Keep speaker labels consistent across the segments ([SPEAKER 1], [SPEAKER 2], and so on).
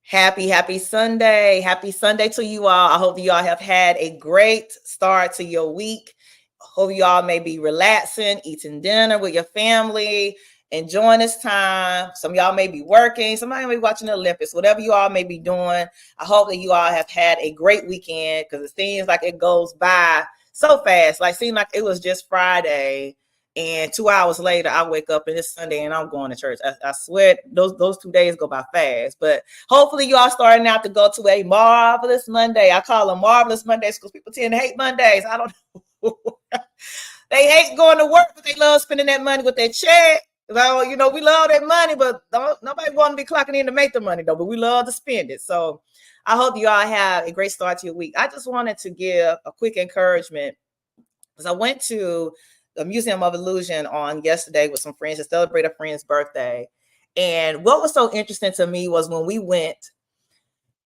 [SPEAKER 1] Happy Sunday. Happy Sunday to you all. I hope you all have had a great start to your week. Hope you all may be relaxing, eating dinner with your family, enjoying this time. Some of y'all may be working. Somebody may be watching the Olympics. Whatever you all may be doing, I hope that you all have had a great weekend, because it seems like it goes by so fast. Like, seemed like it was just Friday, and 2 hours later, I wake up and it's Sunday and I'm going to church. I swear those 2 days go by fast. But hopefully you all starting out to go to a marvelous Monday. I call them marvelous Mondays because people tend to hate Mondays. I don't know. They hate going to work, but they love spending that money with their check. So, you know, we love that money, but nobody want to be clocking in to make the money, though. But we love to spend it. So I hope you all have a great start to your week. I just wanted to give a quick encouragement, because I went to the Museum of Illusion on yesterday with some friends to celebrate a friend's birthday. And what was so interesting to me was when we went,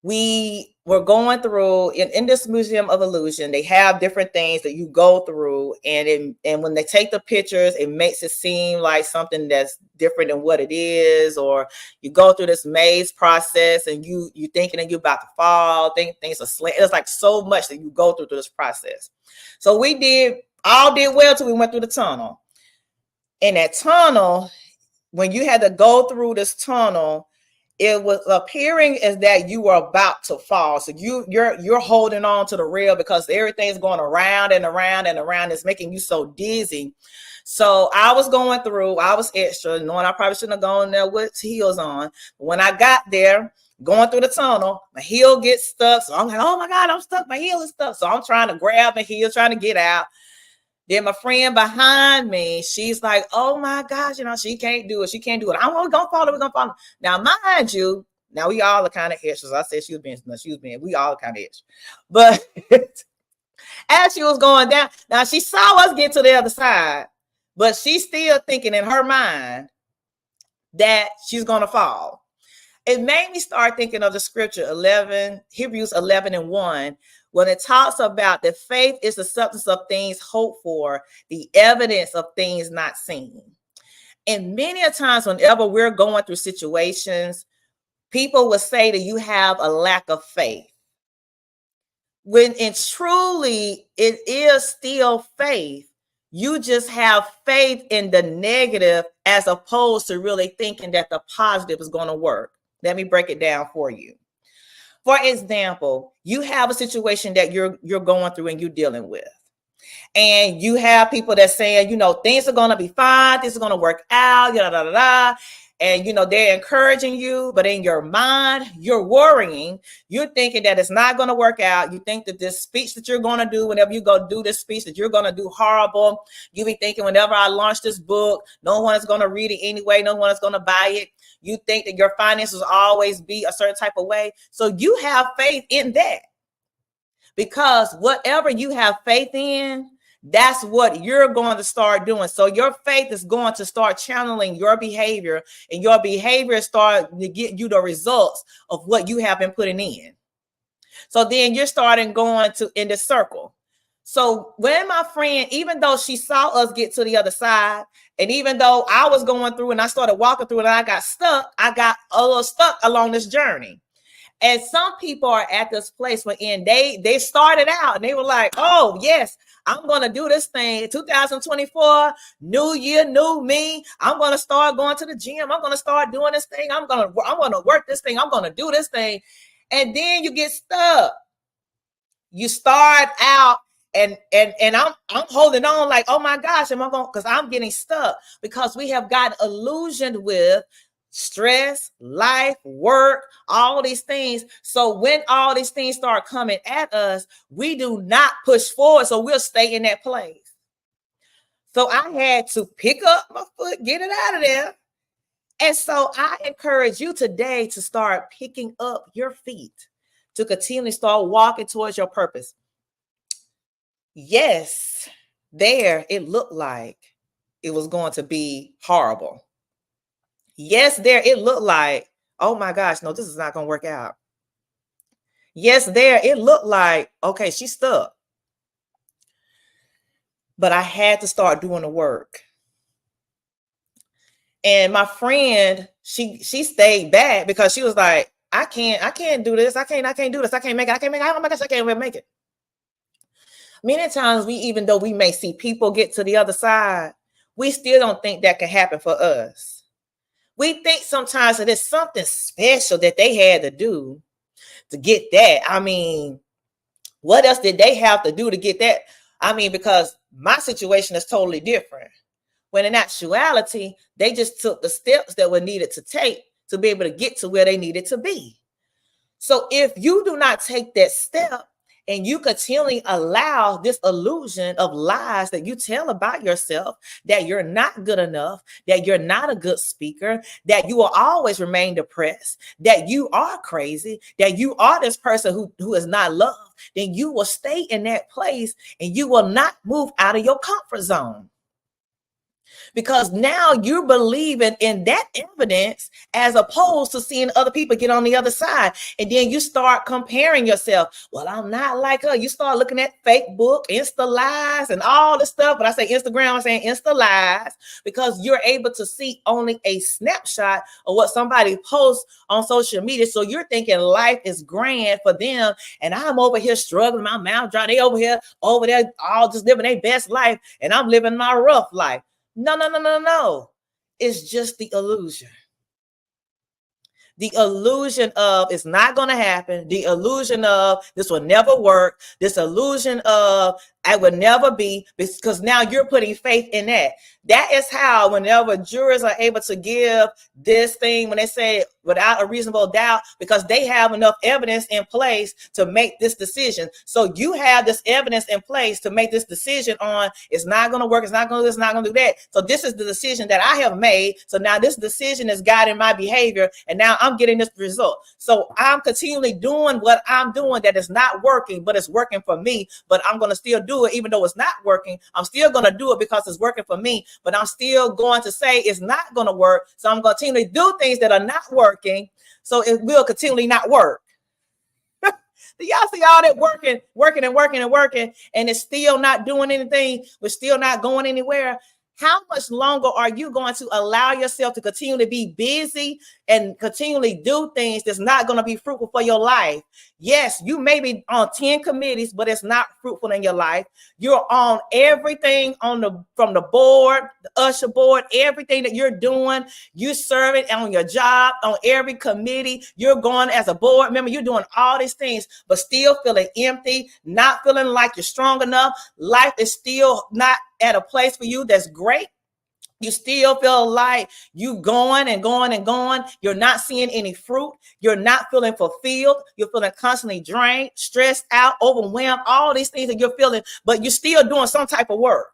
[SPEAKER 1] we were going through in this Museum of Illusion, they have different things that you go through, and when they take the pictures, it makes it seem like something that's different than what it is, or you go through this maze process and you thinking that you're about to fall, things are slant. It's like so much that you go through this process. So we all did well till we went through the tunnel. In that tunnel, when you had to go through this tunnel, it was appearing as that you were about to fall. So you're holding on to the rail because everything's going around and around and around. It's making you so dizzy. So I was going through, I was extra, knowing I probably shouldn't have gone there with heels on. When I got there, going through the tunnel, my heel gets stuck. So I'm like, oh my God, I'm stuck. My heel is stuck. So I'm trying to grab my heel, trying to get out. Then my friend behind me, she's like, oh my gosh, she can't do it. She can't do it. We're going to follow. We're going to follow. Now, mind you, now we all are kind of extras. I said she was being, we all kind of extra. But as she was going down, now she saw us get to the other side, but she's still thinking in her mind that she's going to fall. It made me start thinking of the scripture, Hebrews 11:1, when it talks about that faith is the substance of things hoped for, the evidence of things not seen. And many a times, whenever we're going through situations, people will say that you have a lack of faith. When it's truly, it is still faith. You just have faith in the negative as opposed to really thinking that the positive is going to work. Let me break it down for you. For example, you have a situation that you're going through and you're dealing with. And you have people that saying, things are going to be fine. Things are going to work out. And, they're encouraging you. But in your mind, you're worrying. You're thinking that it's not going to work out. You think that this speech that you're going to do, whenever you go do this speech, that you're going to do horrible. You be thinking, whenever I launch this book, no one is going to read it anyway. No one is going to buy it. You think that your finances will always be a certain type of way. So you have faith in that. Because whatever you have faith in, that's what you're going to start doing. So your faith is going to start channeling your behavior, and your behavior start to get you the results of what you have been putting in. So then you're starting going in the circle. So when my friend, even though she saw us get to the other side, and even though I was going through and I started walking through and I got a little stuck along this journey. And some people are at this place wherein they started out and they were like, oh, yes, I'm going to do this thing. 2024, new year, new me. I'm going to start going to the gym. I'm going to start doing this thing. I'm going to work this thing. I'm going to do this thing. And then you get stuck. You start out and I'm holding on like, oh my gosh, because I'm getting stuck, because we have gotten illusioned with stress, life, work, all these things. So when all these things start coming at us, we do not push forward. So we'll stay in that place. So I had to pick up my foot, get it out of there. And so I encourage you today to start picking up your feet, to continually start walking towards your purpose. Yes, there it looked like it was going to be horrible. Yes, there it looked like, oh my gosh, no, this is not going to work out. Yes, there it looked like, okay, she's stuck. But I had to start doing the work. And my friend, she stayed back because she was like, I can't do this. I can't do this. I can't make it. Oh my gosh, I can't make it. Many times even though we may see people get to the other side, we still don't think that can happen for us. We think sometimes that it's something special that they had to do to get that. I mean, what else did they have to do to get that? I mean, because my situation is totally different. When in actuality, they just took the steps that were needed to take to be able to get to where they needed to be. So if you do not take that step and you continually allow this illusion of lies that you tell about yourself, that you're not good enough, that you're not a good speaker, that you will always remain depressed, that you are crazy, that you are this person who is not loved, then you will stay in that place and you will not move out of your comfort zone. Because now you're believing in that evidence as opposed to seeing other people get on the other side. And then you start comparing yourself. Well, I'm not like her. You start looking at Facebook, Insta lies, and all this stuff. But I say Instagram, I'm saying Insta lies, because you're able to see only a snapshot of what somebody posts on social media. So you're thinking life is grand for them. And I'm over here struggling, my mouth dry. They over there, all just living their best life. And I'm living my rough life. No. It's just the illusion. The illusion of it's not going to happen. The illusion of this will never work. This illusion of I will never be, because now you're putting faith in that. That is how whenever jurors are able to give this thing, when they say without a reasonable doubt, because they have enough evidence in place to make this decision. So you have this evidence in place to make this decision on it's not going to work. It's not going to do this, it's not going to do that. So this is the decision that I have made. So now this decision is guiding my behavior. And now I'm getting this result. So I'm continually doing what I'm doing that is not working, but it's working for me. But I'm going to still do it even though it's not working. I'm still going to do it because it's working for me. But I'm still going to say it's not going to work. So I'm going to continually do things that are not working. So it will continually not work. Do y'all see all that working, and it's still not doing anything? We're still not going anywhere. How much longer are you going to allow yourself to continue to be busy and continually do things that's not going to be fruitful for your life? Yes, you may be on 10 committees, but it's not fruitful in your life. You're on everything from the board, the usher board, everything that you're doing. You're serving on your job, on every committee. You're going as a board member. You're doing all these things, but still feeling empty, not feeling like you're strong enough. Life is still not at a place for you that's great. You still feel like you going. You're not seeing any fruit. You're not feeling fulfilled. You're feeling constantly drained, stressed out, overwhelmed, all these things that you're feeling, but you're still doing some type of work.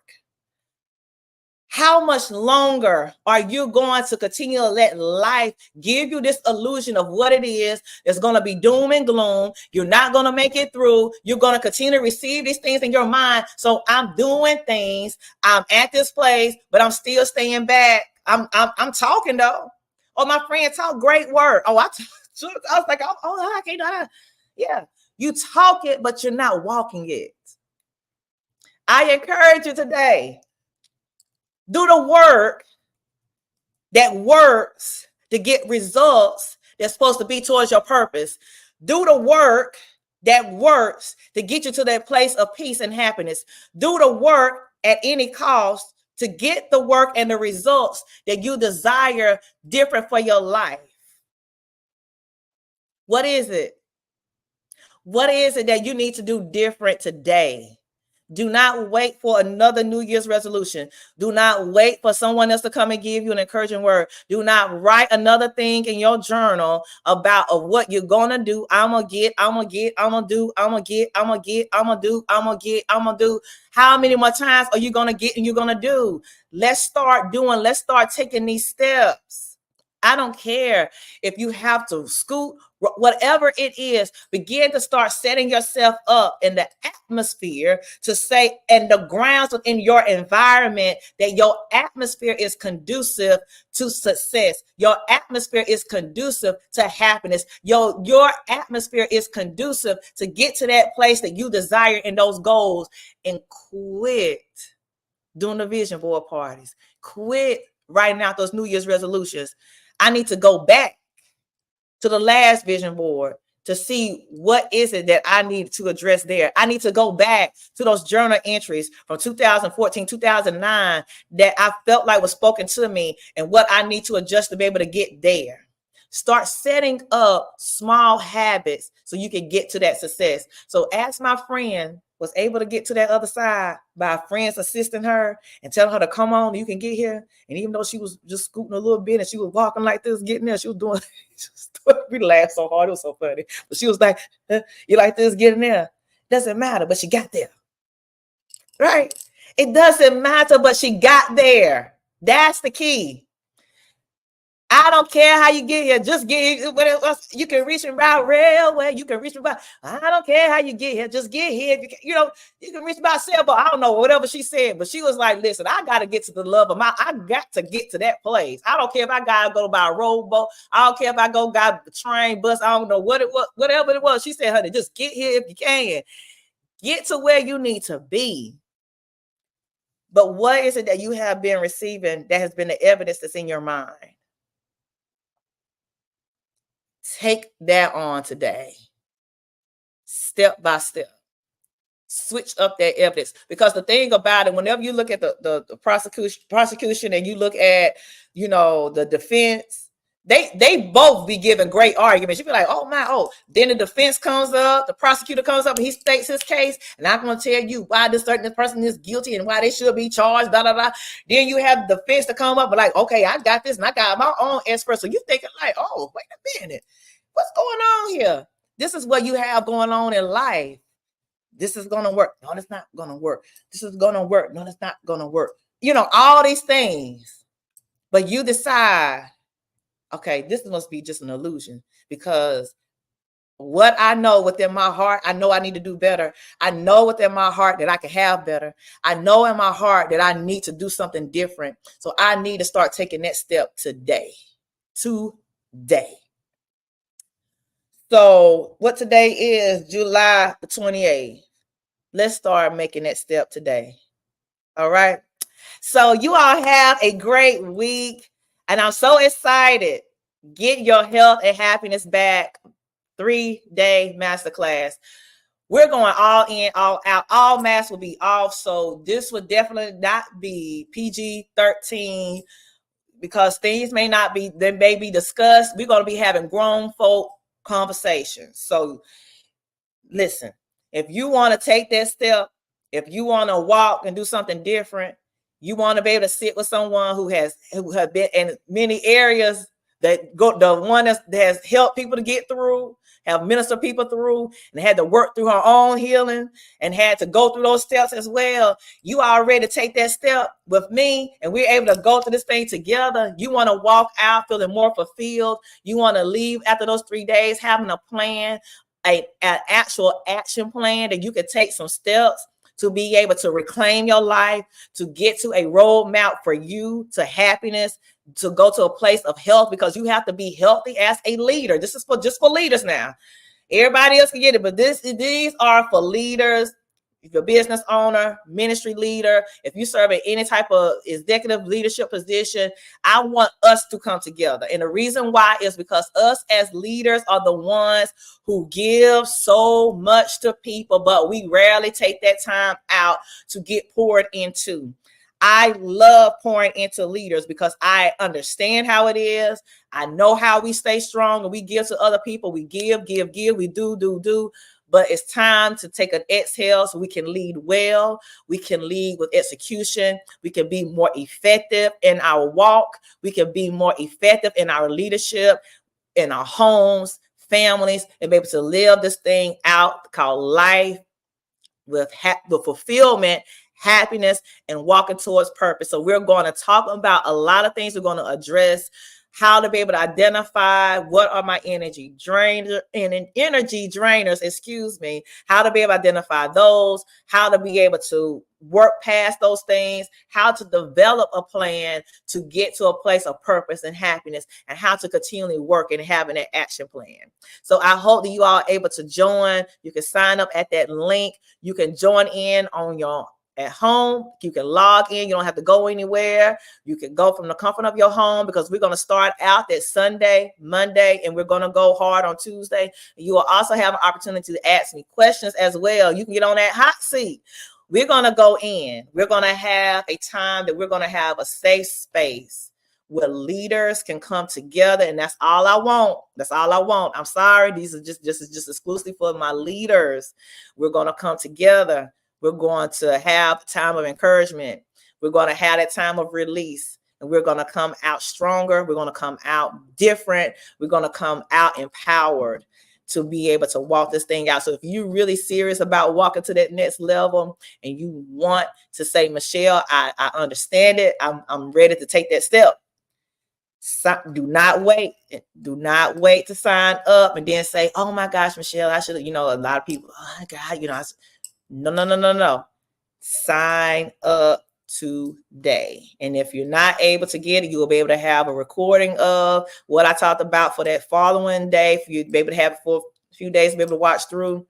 [SPEAKER 1] How much longer are you going to continue to let life give you this illusion of what it is? It's going to be doom and gloom. You're not going to make it through. You're going to continue to receive these things in your mind. So I'm doing things. I'm at this place, but I'm still staying back. I'm talking though. Oh, my friend talk great word. Oh, I was like, I can't do that. Yeah, you talk it, but you're not walking it. I encourage you today. Do the work that works to get results that's supposed to be towards your purpose. Do the work that works to get you to that place of peace and happiness. Do the work at any cost to get the work and the results that you desire different for your life. What is it? What is it that you need to do different today? Do not wait for another New Year's resolution. Do not wait for someone else to come and give you an encouraging word. Do not write another thing in your journal about what you're going to do. I'm going to do. How many more times are you going to get and you're going to do? Let's start taking these steps. I don't care if you have to scoot, whatever it is, begin to start setting yourself up in the atmosphere to say, and the grounds within your environment, that your atmosphere is conducive to success. Your atmosphere is conducive to happiness. Your atmosphere is conducive to get to that place that you desire in those goals. And quit doing the vision board parties. Quit writing out those New Year's resolutions, I need to go back to the last vision board to see what is it that I need to address there. I need to go back to those journal entries from 2014, 2009 that I felt like was spoken to me and what I need to adjust to be able to get there. Start setting up small habits so you can get to that success. So as my friend was able to get to that other side by friends assisting her and telling her to come on, you can get here. And even though she was just scooting a little bit and she was walking like this, getting there, she was doing, we laughed so hard, it was so funny. But she was like, you like this, getting there. Doesn't matter, but she got there. Right? It doesn't matter, but she got there. That's the key. I don't care how you get here. Just get here. You can reach me by railway. You can reach me by. I don't care how you get here. Just get here. You can reach me by sailboat. I don't know whatever she said, but she was like, "Listen, I got to get to the love of my. I got to get to that place. I don't care if I gotta go by a rowboat. I don't care if I got the train, bus. I don't know what it was, whatever it was." She said, "Honey, just get here if you can. Get to where you need to be." But what is it that you have been receiving that has been the evidence that's in your mind? Take that on today, step by step. Switch up that evidence, because the thing about it, whenever you look at the prosecution and you look at, the defense, they both be giving great arguments. You be like, then the defense comes up, the prosecutor comes up and he states his case, and I'm going to tell you why this certain person is guilty and why they should be charged, da da da. Then you have the defense to come up and like, okay, I got this and I got my own expert. So you thinking like, oh, wait a minute, what's going on here? This is what you have going on in life. This is going to work. No, it's not going to work. This is going to work. No, it's not going to work. All these things. But you decide, okay, this must be just an illusion, because what I know within my heart, I know I need to do better. I know within my heart that I can have better. I know in my heart that I need to do something different. So I need to start taking that step today. Today. So what today is, July the 28th. Let's start making that step today. All right. So you all have a great week. And I'm so excited. Get your health and happiness back. 3-day masterclass. We're going all in, all out. All masks will be off. So this would definitely not be PG-13, because things may be discussed. We're going to be having grown folk conversations. So listen, if you want to take that step, if you want to walk and do something different, you want to be able to sit with someone who has been in many areas, that the one that has helped people to get through, have ministered people through, and had to work through her own healing and had to go through those steps as well. You are ready to take that step with me, and we're able to go through this thing together. You want to walk out feeling more fulfilled. You want to leave after those 3 days having a plan, an actual action plan that you could take some steps to be able to reclaim your life, to get to a roadmap for you to happiness, to go to a place of health, because you have to be healthy as a leader. This is just for leaders now. Everybody else can get it, but these are for leaders. If you're a business owner, ministry leader, if you serve in any type of executive leadership position, I want us to come together. And the reason why is because us as leaders are the ones who give so much to people, but we rarely take that time out to get poured into. I love pouring into leaders because I understand how it is. I know how we stay strong and we give to other people. We give, we do. But it's time to take an exhale so we can lead well. We can lead with execution. We can be more effective in our walk. We can be more effective in our leadership, in our homes, families, and be able to live this thing out called life with fulfillment, happiness, and walking towards purpose. So we're going to talk about a lot of things. We're going to address how to be able to identify what are my energy drainers, how to be able to identify those, how to be able to work past those things, how to develop a plan to get to a place of purpose and happiness, and how to continually work and having an action plan. So I hope that you all are able to join. You can sign up at that link. You can join in on your at home. You can log in. You don't have to go anywhere. You can go from the comfort of your home, because we're going to start out that Sunday, Monday, and we're going to go hard on Tuesday. You will also have an opportunity to ask me questions as well. You can get on that hot seat. We're going to go in. We're going to have a time that we're going to have a safe space where leaders can come together, and that's all I want. That's all I want. I'm sorry. These are just exclusively for my leaders. We're going to come together. We're going to have a time of encouragement. We're going to have that time of release, and we're going to come out stronger. We're going to come out different. We're going to come out empowered to be able to walk this thing out. So if you're really serious about walking to that next level, and you want to say, Michelle, I understand it. I'm ready to take that step. Do not wait. Do not wait to sign up and then say, oh my gosh, Michelle, I should have, a lot of people, oh my God, no. Sign up today. And if you're not able to get it, you will be able to have a recording of what I talked about for that following day, for you to be able to have it for a few days to be able to watch through.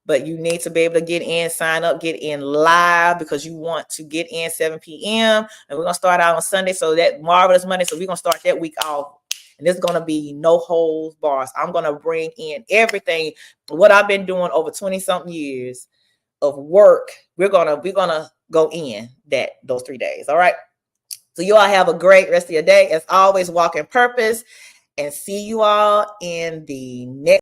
[SPEAKER 1] But you need to be able to get in, sign up, get in live, because you want to get in 7 p.m. And we're going to start out on Sunday. So that Marvelous Monday. So we're going to start that week off. And this is going to be no holds bars. I'm going to bring in everything, what I've been doing over 20 something years of work. We're going to go in those 3 days. All right. So you all have a great rest of your day. As always, walk in purpose, and see you all in the next